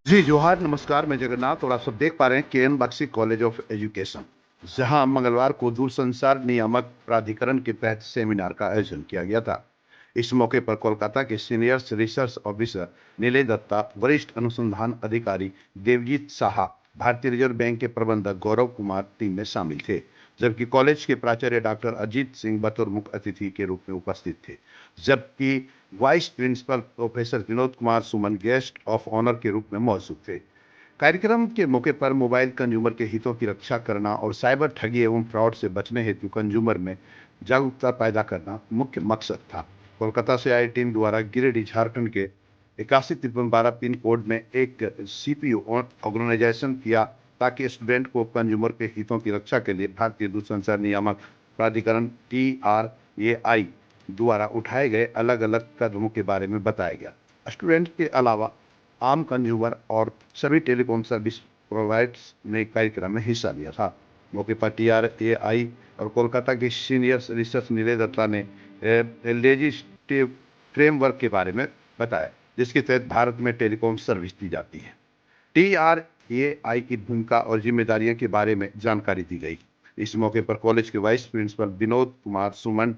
जी, जोहार, नमस्कार, मैं जगन्नाथ और आप सब देख पा रहे हैं K N Bakshi college of education, जहां मंगलवार को दूरसंचार नियामक प्राधिकरण के तहत सेमिनार का आयोजन किया गया था। इस मौके पर कोलकाता के senior research officer Nilesh Dutta, वरिष्ठ अनुसंधान अधिकारी देवजीत साहा, भारतीय रिजर्व बैंक के प्रबंधक गौरव कुमार टीम में शामिल थे, जबकि कॉलेज के प्राचार्य डॉक्टर अजीत सिंह बतौर मुख्य अतिथि के रूप में उपस्थित थे, जबकि vice principal professor Vinod Kumar Suman guest of honour के रूप में मौजूद थे। कार्यक्रम के मौके पर मोबाइल कंज्यूमर के हितों की रक्षा करना और साइबर ठगी एवं फ्रॉड से बचने हेतु कंज्यूमर में जागरूकता पैदा करना मुख्य मकसद था। कोलकाता से आई टीम द्वारा गिरिडीह झारखंड के 815312 पिन कोड में एक सीपीयू ऑर्गेनाइजेशन किया, ताकि स्टूडेंट को कंज्यूमर के हितों की रक्षा के लिए भारतीय दूरसंचार नियामक प्राधिकरण TRAI द्वारा उठाए गए अलग अलग कदमों के बारे में बताया गया। स्टूडेंट के अलावा आम कंज्यूमर और सभी टेलीकॉम सर्विस प्रोवाइडर्स ने कार्यक्रम में हिस्सा लिया था। मौके पर TRAI और कोलकाता के सीनियर रिसर्च नीलेश दत्ता ने लेजिस्लेटिव फ्रेमवर्क के बारे में बताया, जिसके तहत भारत में टेलीकॉम सर्विस दी जाती है। TRAI की भूमिका और जिम्मेदारियों के बारे में जानकारी दी गई। इस मौके पर कॉलेज के वाइस प्रिंसिपल विनोद कुमार सुमन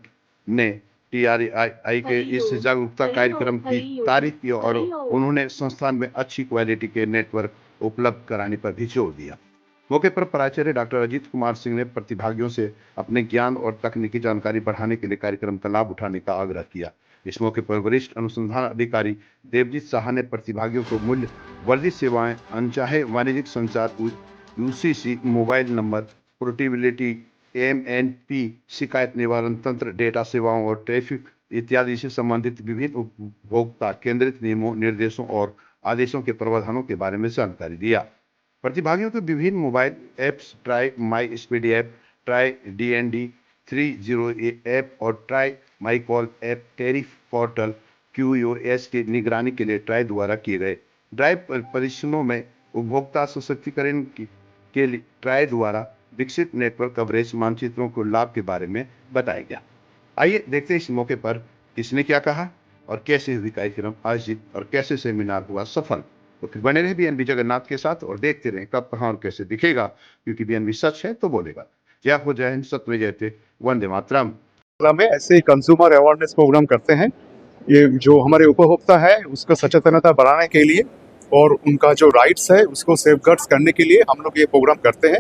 ने TRAI के इस जागरूकता कार्यक्रम की तारीफ की और उन्होंने संस्थान में अच्छी क्वालिटी के नेटवर्क उपलब्ध कराने पर भी जोर दिया। मौके पर प्राचार्य डॉक्टर अजीत कुमार सिंह ने प्रतिभागियों से अपने ज्ञान और तकनीकी जानकारी बढ़ाने के लिए कार्यक्रम का लाभ उठाने का आग्रह किया। इस मौके पर वरिष्ठ अनुसंधान अधिकारी देवजीत साहा ने प्रतिभागियों को मूल्य वर्धित सेवाएं, अनचाहे वाणिज्यिक संचार, UCC, mobile number portability, MNP, शिकायत निवारण तंत्र, डेटा सेवाओं और ट्रैफिक इत्यादि से संबंधित विभिन्न उपभोक्ता केंद्रित नियमों, निर्देशों और आदेशों के प्रावधानों के बारे में जानकारी दिया। प्रतिभागियों को विभिन्न mobile apps TRAI my speed app, TRAI DND 30 app और TRAI my call app tariff portal QoS की निगरानी के लिए ट्राई द्वारा किए गए ड्राइव परीक्षणों में उपभोक्ता सशक्तिकरण के लिए ट्राई द्वारा विकसित नेटवर्क कवरेज मानचित्रों को लाभ के बारे में बताया गया। आइए देखते हैं इस मौके पर किसने क्या कहा और कैसे हुई कार्यक्रम आयोजित और कैसे सेमिनार हुआ सफल। तो फिर बने रहे BNB जगन्नाथ के साथ और देखते रहें कब कहाँ और कैसे दिखेगा, क्योंकि BNB सच है तो बोलेगा। जय हो, जय हिंद, सत्य जयते, वंदे मातरम। में ऐसे ही कंज्यूमर अवेयरनेस प्रोग्राम करते हैं। ये जो हमारे उपभोक्ता है उसको सचेतनता बढ़ाने के लिए और उनका जो राइट्स है उसको सेफगार्ड्स करने के लिए हम लोग ये प्रोग्राम करते हैं।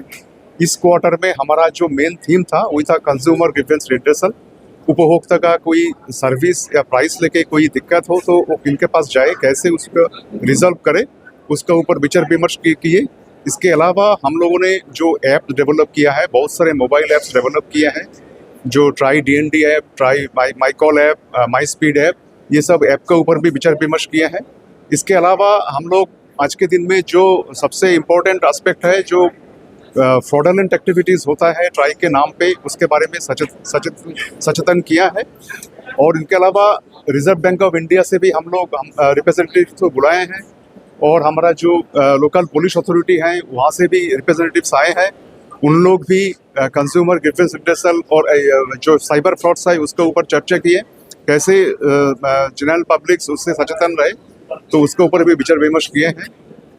इस क्वार्टर में हमारा जो मेन थीम था वही था कंज्यूमर ग्रीवेंस रिड्रेसल। उपभोक्ता का कोई सर्विस या प्राइस लेके कोई दिक्कत हो तो वो किनके पास जाए, कैसे उसको रिजॉल्व करे, उसके ऊपर विचार विमर्श किए। इसके अलावा हम लोगों ने जो ऐप डेवलप किया है, बहुत सारे मोबाइल ऐप्स डेवलप किए हैं, जो try DND app, try my call app, my speed app, ये सब ऐप के ऊपर भी विचार विमर्श किए हैं। इसके अलावा हम लोग आज के दिन में जो सबसे इम्पोर्टेंट एस्पेक्ट है, जो फ्रॉडलेंट एक्टिविटीज़ होता है ट्राई के नाम पे, उसके बारे में सचेतन किया है। और इनके अलावा रिजर्व बैंक ऑफ इंडिया से भी हम लोग रिप्रेजेंटेटिव्स को बुलाए हैं और हमारा जो लोकल पुलिस अथॉरिटी है वहाँ से भी रिप्रेजेंटेटिव्स आए हैं। उन लोग भी कंज्यूमर ग्रीवेंस रिड्रेसल और जो साइबर फ्रॉड्स है उसके ऊपर चर्चा किए, कैसे जनरल पब्लिक उससे सचेतन रहे, तो उसके ऊपर भी विचार विमर्श किए हैं।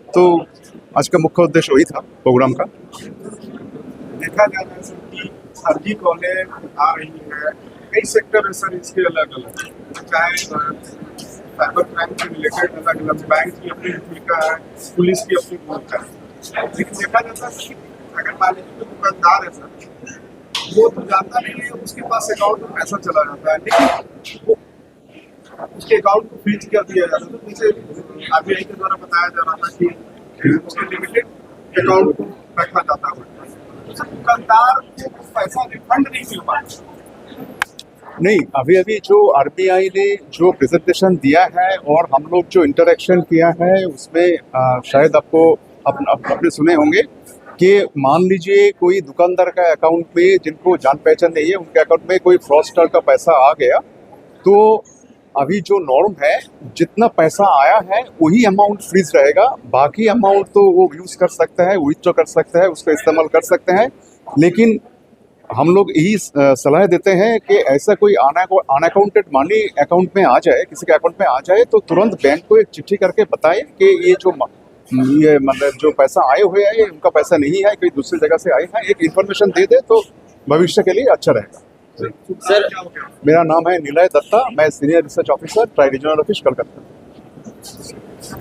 तो आज का मुख्य उद्देश्य वही था प्रोग्राम का। देखा जाता है कि फर्जी कॉलें आ रही है, कई सेक्टर है सर इसके अलग अलग, चाहे साइबर क्राइम से रिलेटेड अलग अलग, बैंक की अपनी भूमिका है, पुलिस की अपनी भूमिका है। लेकिन देखा जाता है कि अगर मान लीजिए जो दुकानदार है सर, वो तो जानता नहीं है, उसके पास अकाउंट में पैसा चला जाता है, लेकिन वो उसके अकाउंट को फ्रीज कर दिया जाता है। तो जैसे RBI के द्वारा बताया जा रहा था कि उसके लिमिटेड अकाउंट को रखा जाता है, तो दुकानदार को पैसा रिफंड नहीं मिल पाता। नहीं, अभी जो RBI ने जो प्रेजेंटेशन दिया है और हम लोग जो इंटरेक्शन किया है उसमें शायद आपको अपने सुने होंगे कि मान लीजिए कोई दुकानदार का अकाउंट में, जिनको जान पहचान नहीं है, उनके अकाउंट में कोई फ्रॉडस्टर का पैसा आ गया, तो अभी जो नॉर्म है जितना पैसा आया है वही अमाउंट फ्रीज रहेगा, बाकी अमाउंट तो वो यूज़ कर सकता है, विथड्रॉ कर सकता है, उसका इस्तेमाल कर सकते हैं। लेकिन हम लोग यही सलाह देते हैं कि ऐसा कोई अनअकाउंटेड मनी अकाउंट में आ जाए, किसी के अकाउंट में आ जाए, तो तुरंत बैंक को एक चिट्ठी करके बताएं कि ये जो ये मतलब जो पैसा आए हुए हैं ये उनका पैसा नहीं है, कोई दूसरी जगह से आए हैं, एक इन्फॉर्मेशन दे दे तो भविष्य के लिए अच्छा रहेगा। सर मेरा नाम है निलय दत्ता, मैं senior research officer TRAI regional office Calcutta.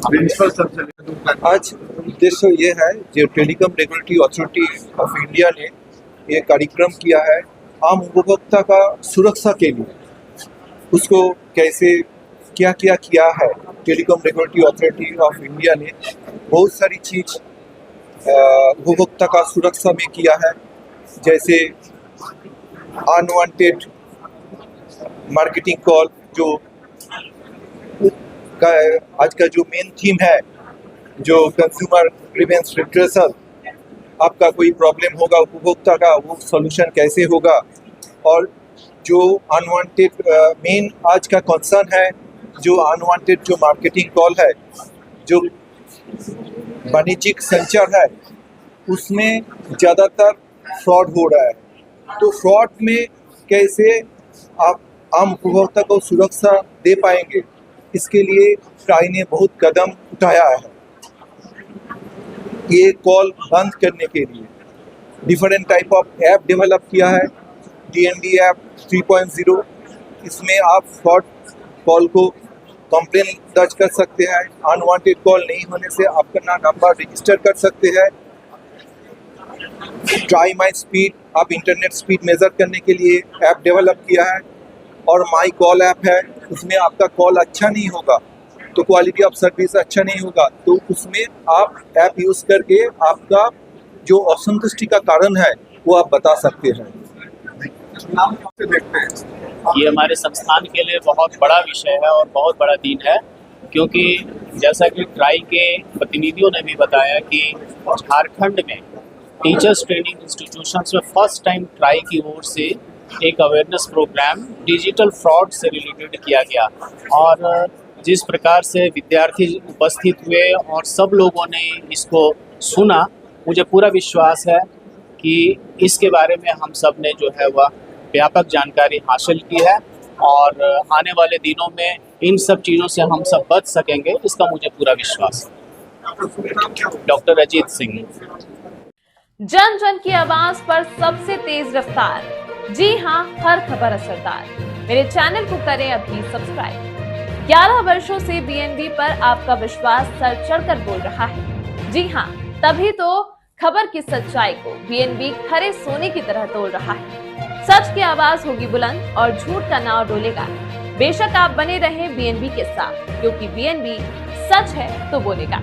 Principal sir चलिए आज उद्देश्य ये है जो telecom regulatory authority of India ने ये कार्यक्रम किया है आम उपभोक्ता का सुरक्षा के लिए, उसको कैसे क्या क्या किया है। Telecom regulatory authority of India ने बहुत सारी चीज़ उपभोक्ता का सुरक्षा में किया है, जैसे अनवांटेड मार्केटिंग कॉल जो आज का जो मेन थीम है, जो कंज्यूमर ग्रीवेंस रिट्रेसल, आपका कोई प्रॉब्लम होगा उपभोक्ता का वो सॉल्यूशन कैसे होगा, और जो अनवांटेड मेन आज का कंसर्न है जो अनवांटेड जो मार्केटिंग कॉल है, जो वाणिज्यिक संचार है, उसमें ज़्यादातर फ्रॉड हो रहा है। तो फ्रॉड में कैसे आप आम उपभोक्ता को सुरक्षा दे पाएंगे, इसके लिए ट्राई ने बहुत कदम उठाया है। ये कॉल बंद करने के लिए different type of app develop किया है, DND ऐप 3.0। इसमें आप फ्रॉड कॉल को कंप्लेन दर्ज कर सकते हैं, अनवांटेड कॉल नहीं होने से अपना नंबर रजिस्टर कर सकते हैं। ट्राई माई स्पीड, आप इंटरनेट स्पीड मेज़र करने के लिए ऐप डेवलप किया है, और माई कॉल ऐप है, उसमें आपका कॉल अच्छा नहीं होगा तो क्वालिटी ऑफ सर्विस अच्छा नहीं होगा, तो उसमें आप ऐप यूज़ करके आपका जो असंतुष्टि का कारण है वो आप बता सकते हैं। नाम से देखते हैं ये हमारे संस्थान के लिए बहुत बड़ा विषय है और बहुत बड़ा दिन है, क्योंकि जैसा कि ट्राई के प्रतिनिधियों ने भी बताया कि झारखंड में टीचर्स ट्रेनिंग इंस्टीट्यूशंस में फर्स्ट टाइम ट्राई की ओर से एक अवेयरनेस प्रोग्राम डिजिटल फ्रॉड से रिलेटेड किया गया, और जिस प्रकार से विद्यार्थी उपस्थित हुए और सब लोगों ने इसको सुना, मुझे पूरा विश्वास है कि इसके बारे में हम सब ने जो है वह व्यापक जानकारी हासिल की है, और आने वाले दिनों में इन सब चीज़ों से हम सब बच सकेंगे, इसका मुझे पूरा विश्वास है। डॉक्टर अजीत सिंह। जन जन की आवाज पर सबसे तेज रफ्तार, जी हाँ, हर खबर असरदार। मेरे चैनल को करें अभी सब्सक्राइब। 11 वर्षों से BNB पर आपका विश्वास सर चढ़कर बोल रहा है। जी हाँ, तभी तो खबर की सच्चाई को BNB खरे सोने की तरह तोल रहा है। सच की आवाज होगी बुलंद और झूठ का नाव डोलेगा। बेशक आप बने रहें BNB के साथ, क्योंकि BNB सच है तो बोलेगा।